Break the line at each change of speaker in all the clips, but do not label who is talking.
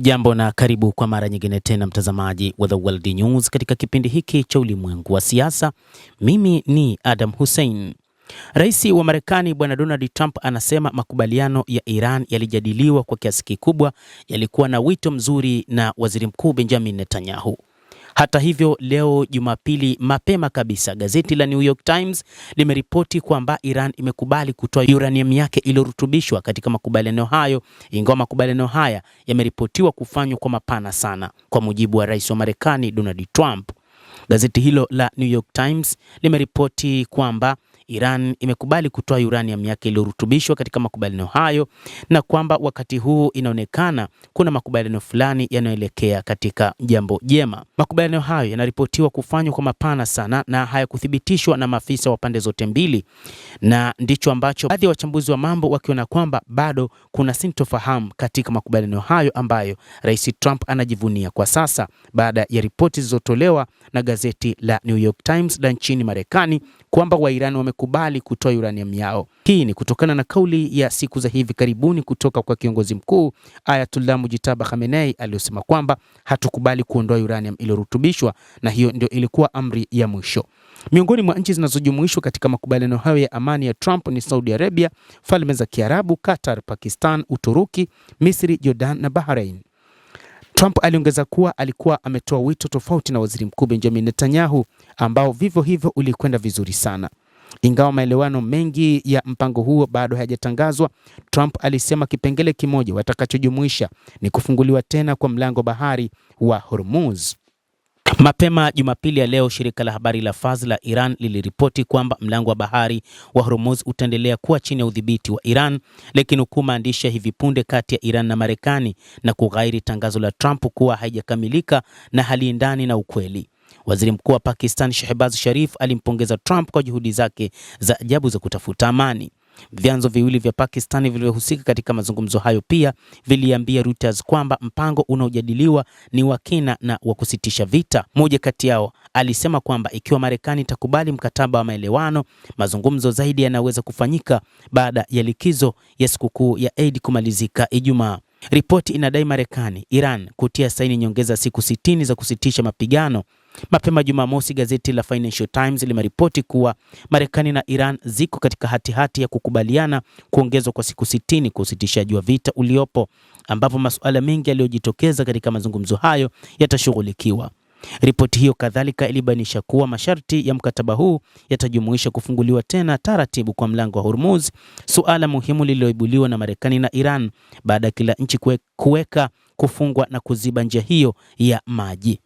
Hujambo na karibu kwa mara nyingine tena mtazamaji wa The World News katika kipindi hiki cha ulimwengu wa siasa. Mimi ni Adam Hussein. Rais wa Marekani Bwana Donald Trump anasema makubaliano ya Iran yalijadiliwa kwa kiasi kikubwa, yalikuwa na wito mzuri na Waziri Mkuu Benjamin Netanyahu. Hata hivyo, leo Jumapili mapema kabisa, gazeti la New York Times limeripoti kwamba Iran imekubali kutoa uranium yake iliyorutubishwa katika makubaliano hayo, ingawa makubaliano haya yameripotiwa kufanywa kwa mapana sana, kwa mujibu wa Rais wa Marekani Donald Trump. Gazeti hilo la New York Times limeripoti kwamba Iran imekubali kutoa uranium yake iliyorutubishwa katika makubaliano hayo, na kwamba wakati huu inaonekana kuna makubaliano fulani yanayoelekea katika jambo jema. Makubaliano hayo yanaripotiwa kufanywa kwa mapana sana na hayakuthibitishwa na maafisa wa pande zote mbili, na ndicho ambacho baadhi ya wachambuzi wa mambo wakiona kwamba bado kuna sintofahamu katika makubaliano hayo ambayo Rais Trump anajivunia kwa sasa, baada ya ripoti zilizotolewa na gazeti la New York Times la nchini Marekani kwamba Wairani wamekubali kutoa uranium yao. Hii ni kutokana na kauli ya siku za hivi karibuni kutoka kwa kiongozi mkuu Ayatollah Mujtaba Khamenei aliyosema kwamba hatukubali kuondoa uranium iliyorutubishwa, na hiyo ndio ilikuwa amri ya mwisho. Miongoni mwa nchi zinazojumuishwa katika makubaliano hayo ya amani ya Trump ni Saudi Arabia, Falme za Kiarabu, Qatar, Pakistan, Uturuki, Misri, Jordan na Bahrain. Trump aliongeza kuwa alikuwa ametoa wito tofauti na Waziri Mkuu Benjamin Netanyahu ambao vivyo hivyo ulikwenda vizuri sana. Ingawa maelewano mengi ya mpango huo bado hayajatangazwa, Trump alisema kipengele kimoja watakachojumuisha ni kufunguliwa tena kwa mlango bahari wa Hormuz. Mapema Jumapili ya leo, shirika la habari la Fars la Iran liliripoti kwamba mlango wa bahari wa Hormuz utaendelea kuwa chini ya udhibiti wa Iran, lakini maandishi hivi punde kati ya Iran na Marekani na kughairi tangazo la Trump kuwa haijakamilika na haliendani na ukweli. Waziri Mkuu wa Pakistan Shehbaz Sharif alimpongeza Trump kwa juhudi zake za ajabu za kutafuta amani. Vyanzo viwili vya Pakistani vilivyohusika katika mazungumzo hayo pia viliambia Reuters kwamba mpango unaojadiliwa ni wa kina na wa kusitisha vita. Mmoja kati yao alisema kwamba ikiwa Marekani itakubali mkataba wa maelewano, mazungumzo zaidi yanaweza kufanyika baada ya likizo ya sikukuu ya Eid kumalizika Ijumaa. Ripoti inadai Marekani, Iran kutia saini nyongeza siku 60 za kusitisha mapigano. Mapema Jumamosi, gazeti la Financial Times limeripoti kuwa Marekani na Iran ziko katika hati ya kukubaliana kuongezwa kwa siku 60 kwa usitishaji wa vita uliopo, ambapo masuala mengi yaliyojitokeza katika mazungumzo hayo yatashughulikiwa. Ripoti hiyo kadhalika ilibainisha kuwa masharti ya mkataba huu yatajumuisha kufunguliwa tena taratibu kwa mlango wa Hormuz, suala muhimu lililoibuliwa na Marekani na Iran baada ya kila nchi kuweka kufungwa na kuziba njia hiyo ya maji.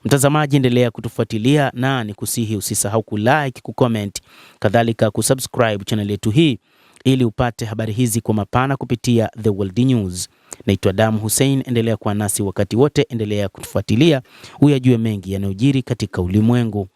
Mtazamaji, endelea kutufuatilia na nikusihi usisahau kulike, kucomment, kadhalika kusubscribe channel yetu hii ili upate habari hizi kwa mapana kupitia The World News. Naitwa Adam Hussein, endelea kuwa nasi wakati wote, endelea kutufuatilia uyajue mengi yanayojiri katika ulimwengu.